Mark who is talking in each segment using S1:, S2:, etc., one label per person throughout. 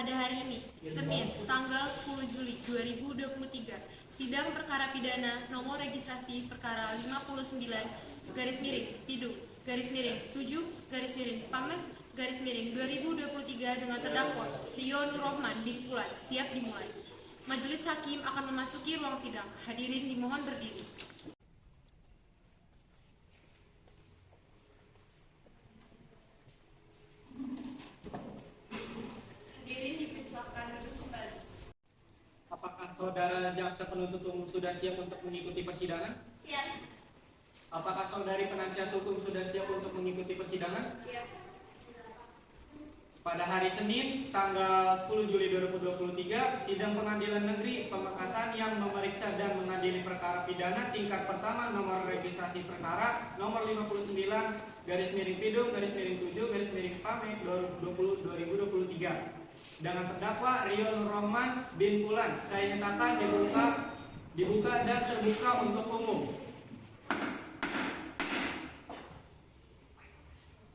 S1: Pada hari ini, Senin, tanggal 10 Juli 2023, sidang perkara pidana nomor registrasi perkara 59 garis miring Pidum garis miring 7 garis miring Pamet garis miring 2023 dengan terdakwa Rio Nur Rohman bin Fulan siap dimulai. Majelis hakim akan memasuki ruang sidang. Hadirin dimohon berdiri. Hadirin dipersilakan duduk kembali.
S2: Apakah saudara jaksa penuntut umum sudah siap untuk mengikuti persidangan?
S1: Siap.
S2: Apakah saudari penasihat hukum sudah siap untuk mengikuti persidangan?
S1: Siap.
S2: Pada hari Senin, tanggal 10 Juli 2023, sidang pengadilan negeri Pamekasan yang memeriksa dan mengadili perkara pidana tingkat pertama nomor registrasi perkara nomor 59 garis miring Pidum garis miring 7 garis miring Pamet 2023 dengan terdakwa Rio Nur Rohman bin Fulan Sayensata dibuka dan terbuka untuk umum.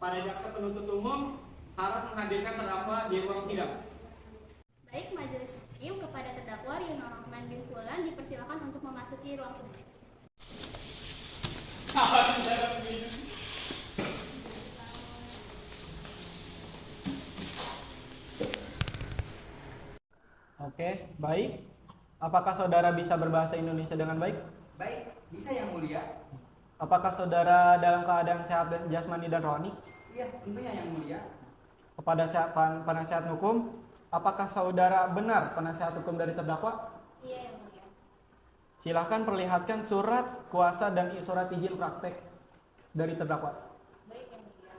S2: Para jaksa penuntut umum harap menghadirkan terdakwa di ruang sidang.
S3: Baik, majelis hakim kepada terdakwa Rio Nur Rohman bin Fulan dipersilakan untuk memasuki ruang sidang.
S2: Oke, baik. Apakah saudara bisa berbahasa Indonesia dengan baik?
S4: Baik, bisa yang mulia.
S2: Apakah saudara dalam keadaan sehat dan jasmani dan rohani?
S4: Iya, tentunya yang mulia.
S2: Kepada penasihat hukum, apakah saudara benar penasihat hukum dari terdakwa?
S3: Iya, yang mulia.
S2: Silahkan perlihatkan surat kuasa dan surat izin praktek dari terdakwa.
S3: Baik, yang mulia.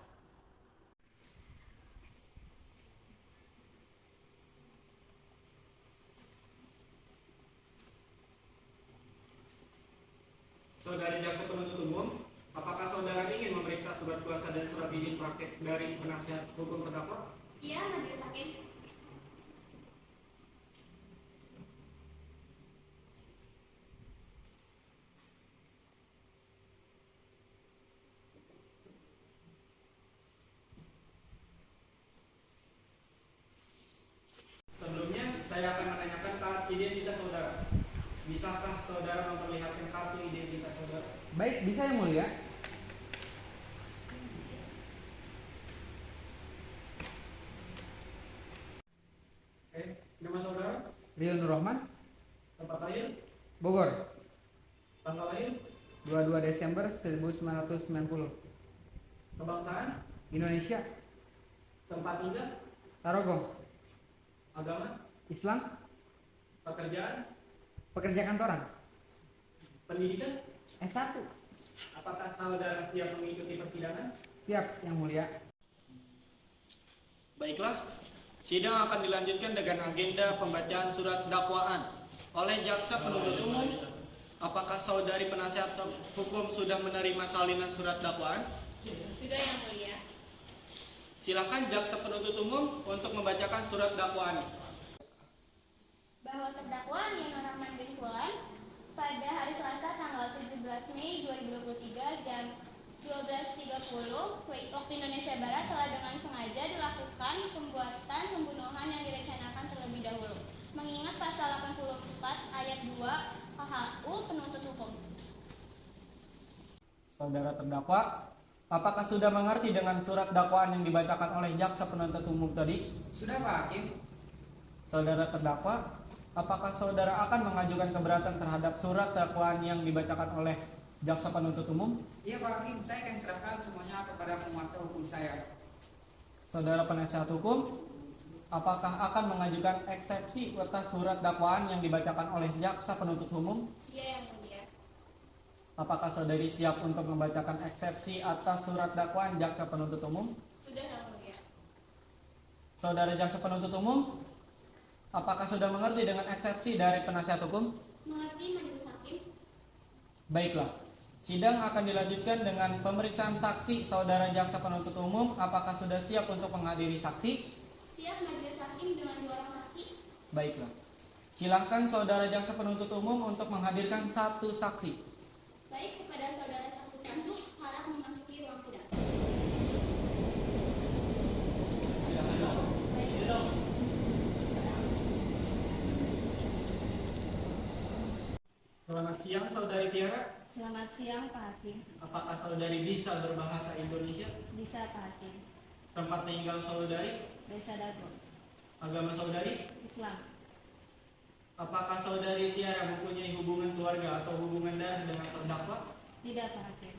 S2: Saudari jaksa penuntut umum, apakah saudara ingin memeriksa surat kuasa dan surat izin praktek dari penasihat hukum terdakwa?
S3: Iya, majelis hakim.
S2: Sebelumnya, saya akan menanyakan kartu identitas saudara. Bisakah saudara memperlihatkan kartu identitas saudara?
S4: Baik, bisa yang mulia.
S2: Oke, nama saudara,
S4: Rio Nur Rohman,
S2: tempat lahir,
S4: Bogor,
S2: tanggal lahir,
S4: 22 Desember 1990,
S2: kebangsaan,
S4: Indonesia,
S2: tempat tinggal,
S4: Tarogong,
S2: agama,
S4: Islam,
S2: pekerjaan,
S4: pekerja kantoran,
S2: pendidikan.
S4: S1.
S2: Apakah saudara siap mengikuti persidangan?
S4: Siap yang mulia.
S2: Baiklah, sidang akan dilanjutkan dengan agenda pembacaan surat dakwaan oleh jaksa penuntut umum. Apakah saudari penasihat hukum sudah menerima salinan surat dakwaan?
S1: Sudah, yang mulia.
S2: Silakan jaksa penuntut umum untuk membacakan surat dakwaan.
S3: Bahwa terdakwa Rio Nur Rohman bin Fulan pada hari Selasa tanggal 17 Mei 2023 jam 12.30 waktu Indonesia Barat telah dengan sengaja dilakukan pembuatan pembunuhan yang direncanakan terlebih dahulu. Mengingat pasal 84 ayat 2 KHU penuntut hukum.
S2: Saudara terdakwa, apakah sudah mengerti dengan surat dakwaan yang dibacakan oleh jaksa penuntut umum tadi?
S4: Sudah Pak Hakim?
S2: Saudara terdakwa, apakah saudara akan mengajukan keberatan terhadap surat dakwaan yang dibacakan oleh jaksa penuntut umum?
S4: Iya Pak Hakim, saya akan serahkan semuanya kepada penguasa hukum saya.
S2: Saudara penasihat hukum, apakah akan mengajukan eksepsi atas surat dakwaan yang dibacakan oleh jaksa penuntut umum?
S3: Iya, yang mulia.
S2: Apakah saudari siap untuk membacakan eksepsi atas surat dakwaan jaksa penuntut umum?
S3: Sudah, yang mulia.
S2: Saudara jaksa penuntut umum, apakah sudah mengerti dengan eksepsi dari penasihat hukum?
S3: Mengerti, majelis hakim?
S2: Baiklah, sidang akan dilanjutkan dengan pemeriksaan saksi saudara jaksa penuntut umum. Apakah sudah siap untuk menghadiri saksi?
S3: Siap, majelis hakim, dengan 2 orang saksi.
S2: Baiklah, silahkan saudara jaksa penuntut umum untuk menghadirkan 1 saksi.
S3: Baik, kepada saudara saksi 1 harap memasuki ruang sidang.
S2: Selamat siang Saudari Tiara.
S5: Selamat siang Pak Hakim.
S2: Apakah saudari bisa berbahasa Indonesia?
S5: Bisa Pak Hakim.
S2: Tempat tinggal saudari?
S5: Desa Dago.
S2: Agama saudari?
S5: Islam.
S2: Apakah saudari Tiara mempunyai hubungan keluarga atau hubungan darah dengan terdakwa?
S5: Tidak Pak Hakim.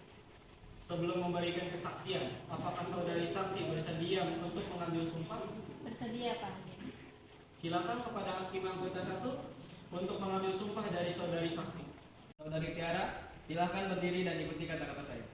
S2: Sebelum memberikan kesaksian, apakah saudari saksi bersedia untuk mengambil sumpah?
S5: Bersedia Pak Hakim.
S2: Silakan kepada hakim anggota 1 untuk mengambil sumpah dari saudari saksi.
S6: Saudari Tiara, silakan berdiri dan ikuti kata-kata saya.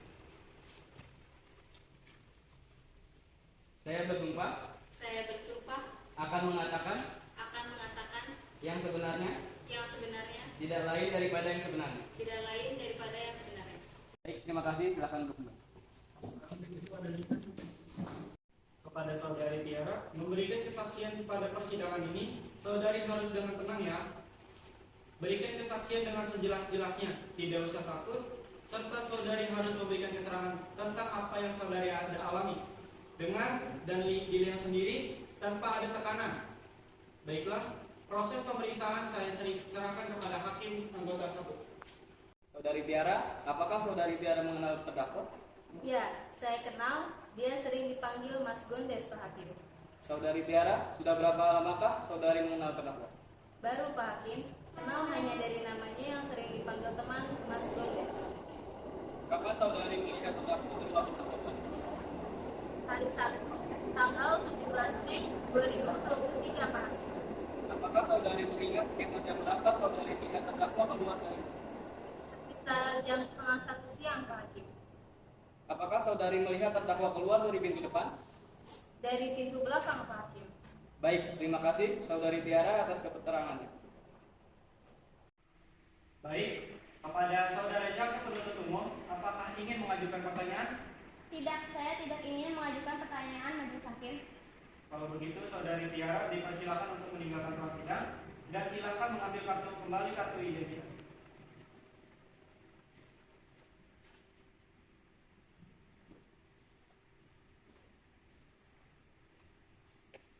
S6: Saya bersumpah
S1: Saya bersumpah
S6: akan mengatakan
S1: akan mengatakan
S6: yang sebenarnya,
S1: yang sebenarnya,
S6: tidak lain daripada yang sebenarnya.
S1: tidak lain daripada yang sebenarnya.
S6: Baik, terima kasih. Silakan duduk kembali.
S2: Kepada saudari Tiara, memberikan kesaksian pada persidangan ini, saudari harus dengan tenang ya. Berikan kesaksian dengan sejelas-jelasnya, tidak usah takut, serta saudari harus memberikan keterangan tentang apa yang saudari ada alami. Dengar dan dilihat sendiri tanpa ada tekanan. Baiklah, proses pemeriksaan saya serahkan kepada hakim anggota 1.
S6: Saudari Tiara, apakah saudari Tiara mengenal terdakwa?
S5: Ya, saya kenal. Dia sering dipanggil Mas Gondes Pak Hakim.
S6: Saudari Tiara, sudah berapa lamakah saudari mengenal terdakwa?
S5: Baru Pak Hakim. Kenal hanya dari namanya yang sering dipanggil teman Mas Gondes.
S6: Kapan saudari melihat terdakwa terluar tersebut?
S5: Hari Sabtu, tanggal 17 Mei 2023 Pak Hakim.
S6: Apakah saudari mengingat sekitar jam berapa saudari melihat terdakwa keluar dari rumah?
S5: Sekitar jam setengah 1 siang Pak Hakim.
S6: Apakah saudari melihat terdakwa keluar dari pintu depan?
S5: Dari pintu belakang Pak Hakim.
S6: Baik, terima kasih saudari Tiara atas keterangannya.
S2: Baik, kepada saudara jaksa penuntut umum, apakah ingin mengajukan pertanyaan?
S3: Tidak, saya tidak ingin mengajukan pertanyaan majelis hakim.
S2: Kalau begitu, saudari Tiara dipersilakan untuk meninggalkan ruang sidang dan silakan mengambil kembali kartu identitas.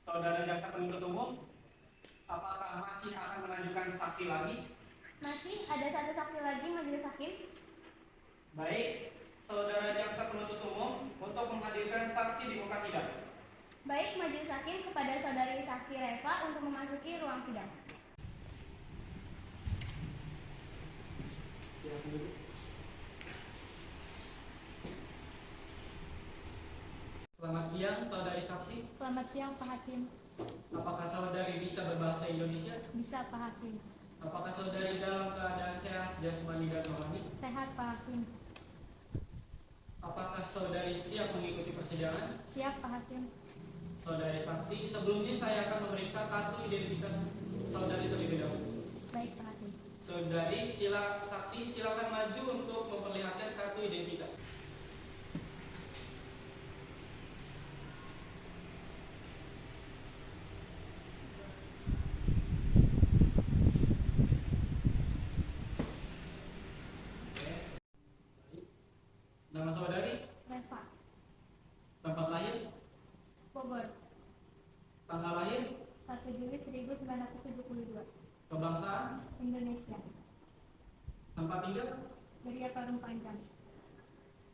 S2: Saudara jaksa penuntut umum, apakah masih akan mengajukan saksi lagi?
S3: Masih ada satu saksi lagi majelis hakim.
S2: Baik, saudara jaksa penuntut umum untuk menghadirkan saksi di muka sidang.
S3: Baik, majelis hakim kepada saudari saksi Reva untuk memasuki ruang sidang.
S2: Silakan duduk. Selamat siang, saudari saksi.
S3: Selamat siang Pak Hakim.
S2: Apakah saudari bisa berbahasa Indonesia?
S3: Bisa Pak Hakim.
S2: Apakah saudari dalam keadaan sehat jasmani dan rohani?
S3: Sehat Pak Hakim.
S2: Apakah saudari siap mengikuti persidangan?
S3: Siap Pak Hakim.
S2: Saudari saksi, sebelumnya saya akan memeriksa kartu identitas saudari terlebih dahulu.
S3: Baik Pak Hakim.
S2: Saudari, saksi silakan maju untuk memperlihatkan kartu identitas. Nama saudari,
S3: Reva.
S2: tempat lahir,
S3: Bogor.
S2: tanggal lahir,
S3: 1 Juli 1972.
S2: kebangsaan,
S3: Indonesia.
S2: tempat tinggal,
S3: Geria Parung Panjang.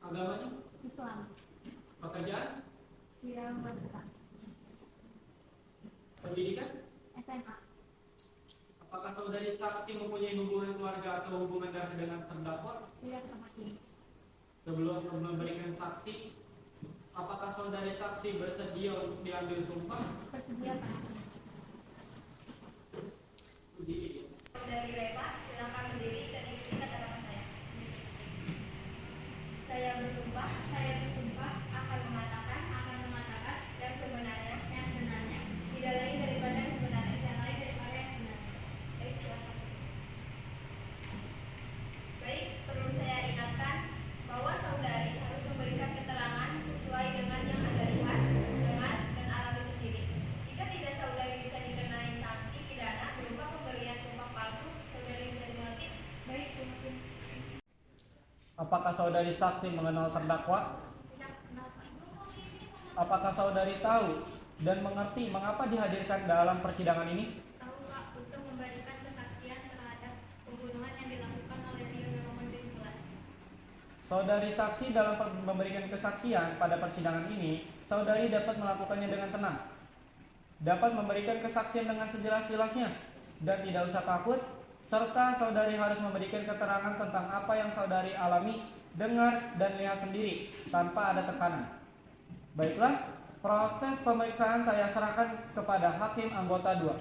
S2: agamanya,
S3: Islam.
S2: pekerjaan,
S3: Wirausaha.
S2: pendidikan.
S3: SMA.
S2: Apakah saudari saksi mempunyai hubungan keluarga atau hubungan darah dengan terdakwa?
S3: Tidak Pak Hakim.
S2: Sebelum memberikan saksi, apakah saudari saksi bersedia untuk diambil sumpah?
S3: Bersedia Pak Hakim.
S2: Berdiri.
S5: Dari Reva, silakan berdiri dan ikuti kata-kata saya. Saya bersumpah akan mengatakan yang sebenarnya, tidak lain daripada yang sebenarnya. Baik, silakan. Baik, perlu saya ingatkan bahwa saudari harus memberikan keterangan sesuai dengan yang Anda lihat, dengar, dan alami sendiri. Jika tidak, saudari bisa dikenai sanksi pidana berupa pemberian sumpah palsu. Saudari bisa dimengerti? Baik, terima kasih.
S2: Apakah saudari saksi mengenal terdakwa?
S3: Tidak kenal Pak.
S2: Apakah saudari tahu dan mengerti mengapa dihadirkan dalam persidangan ini?
S3: Tahu Pak, untuk memberikan kesaksian terhadap pembunuhan yang dilakukan oleh
S2: Saudari saksi dalam memberikan kesaksian pada persidangan ini, saudari dapat melakukannya dengan tenang. Dapat memberikan kesaksian dengan sejelas-jelasnya dan tidak usah takut, serta saudari harus memberikan keterangan tentang apa yang saudari alami, dengar, dan lihat sendiri tanpa ada tekanan. Baiklah, proses pemeriksaan saya serahkan kepada Hakim Anggota 2.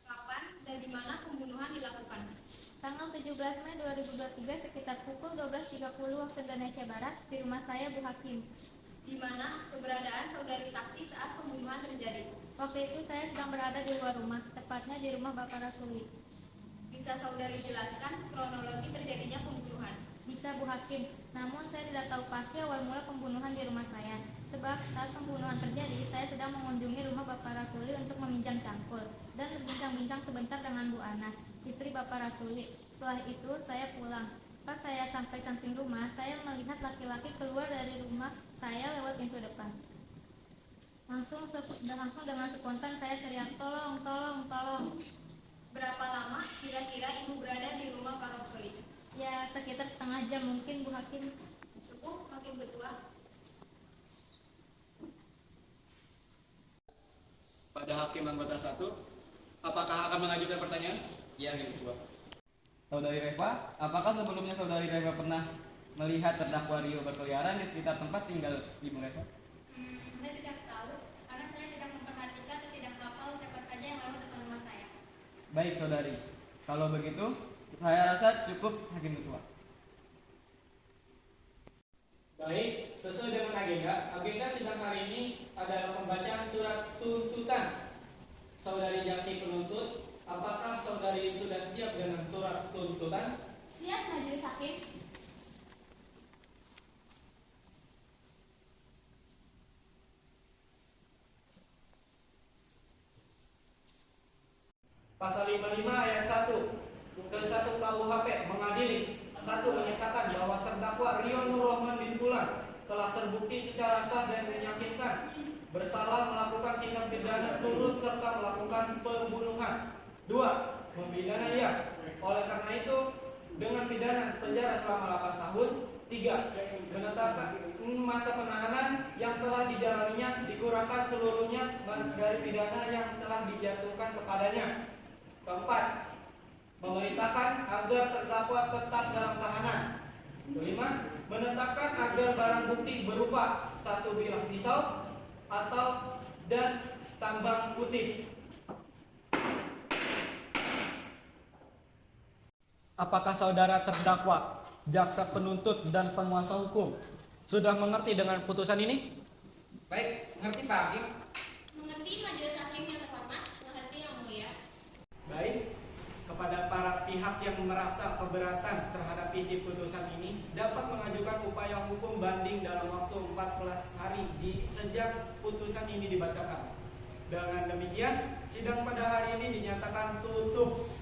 S5: Kapan dan di mana pembunuhan dilakukan?
S3: Tanggal 17 Mei 2023 sekitar pukul 12.30 waktu Indonesia Barat di rumah saya, Bu Hakim.
S5: Di mana keberadaan saudari saksi saat pembunuhan terjadi?
S3: Waktu itu saya sedang berada di luar rumah, tepatnya di rumah Bapak Rasuli.
S5: Bisa saudari jelaskan kronologi terjadinya pembunuhan?
S3: Bisa, Bu Hakim, namun saya tidak tahu pasti awal mula pembunuhan di rumah saya. Sebab saat pembunuhan terjadi, saya sedang mengunjungi rumah Bapak Rasuli untuk meminjam cangkul dan berbincang-bincang sebentar dengan Bu Anas, istri Bapak Rasuli. Setelah itu saya pulang. Pas saya sampai samping rumah, saya melihat laki-laki keluar dari rumah saya lewat pintu depan. Langsung dengan spontan saya teriak, "Tolong, tolong, tolong."
S5: Berapa lama kira-kira ibu berada di rumah Pak Rasuli?
S3: Ya, sekitar setengah jam mungkin, Bu Hakim.
S5: Cukup, Hakim Ketua.
S6: Pada Hakim Anggota 1, apakah akan mengajukan pertanyaan? Ya, Hakim Ketua. Saudari Reva, apakah sebelumnya Saudari Reva pernah melihat terdakwa Rio berkeliaran di sekitar tempat tinggal Ibu Reva?
S3: Saya tidak tahu, karena saya tidak memperhatikan atau tidak hafal siapa saja yang lewat depan rumah saya.
S6: Baik, Saudari. Kalau begitu, saya rasa cukup, Hakim Ketua.
S2: Baik, sesuai dengan agenda sidang hari ini adalah pembacaan surat tuntutan. Saudari jaksa penuntut, apakah saudari sudah siap dengan surat tuntutan?
S3: Siap, Majelis Hakim.
S2: Pasal 55 ayat 1 ke 1 KUHP mengadili. 1. Menyatakan bahwa terdakwa Rio Nur Rahman bin Fulan telah terbukti secara sah dan meyakinkan bersalah melakukan tindak pidana turut serta melakukan pembunuhan. 2. Memidana ia. Oleh karena itu, dengan pidana penjara selama 8 tahun. 3. Menetapkan masa penahanan yang telah dijalaninya dikurangkan seluruhnya dari pidana yang telah dijatuhkan kepadanya. 4. Memerintahkan agar terdakwa tetap dalam tahanan. 5. Menetapkan agar barang bukti berupa 1 bilah pisau atau dan tambang putih. Apakah saudara terdakwa, jaksa penuntut dan penguasa hukum sudah mengerti dengan putusan ini?
S4: Baik, mengerti Pak Hakim?
S3: Mengerti, Majelis Hakim yang terhormat, mengerti yang mulia.
S2: Baik, kepada para pihak yang merasa keberatan terhadap isi putusan ini dapat mengajukan upaya hukum banding dalam waktu 14 hari sejak putusan ini dibacakan. Dengan demikian, sidang pada hari ini dinyatakan tutup.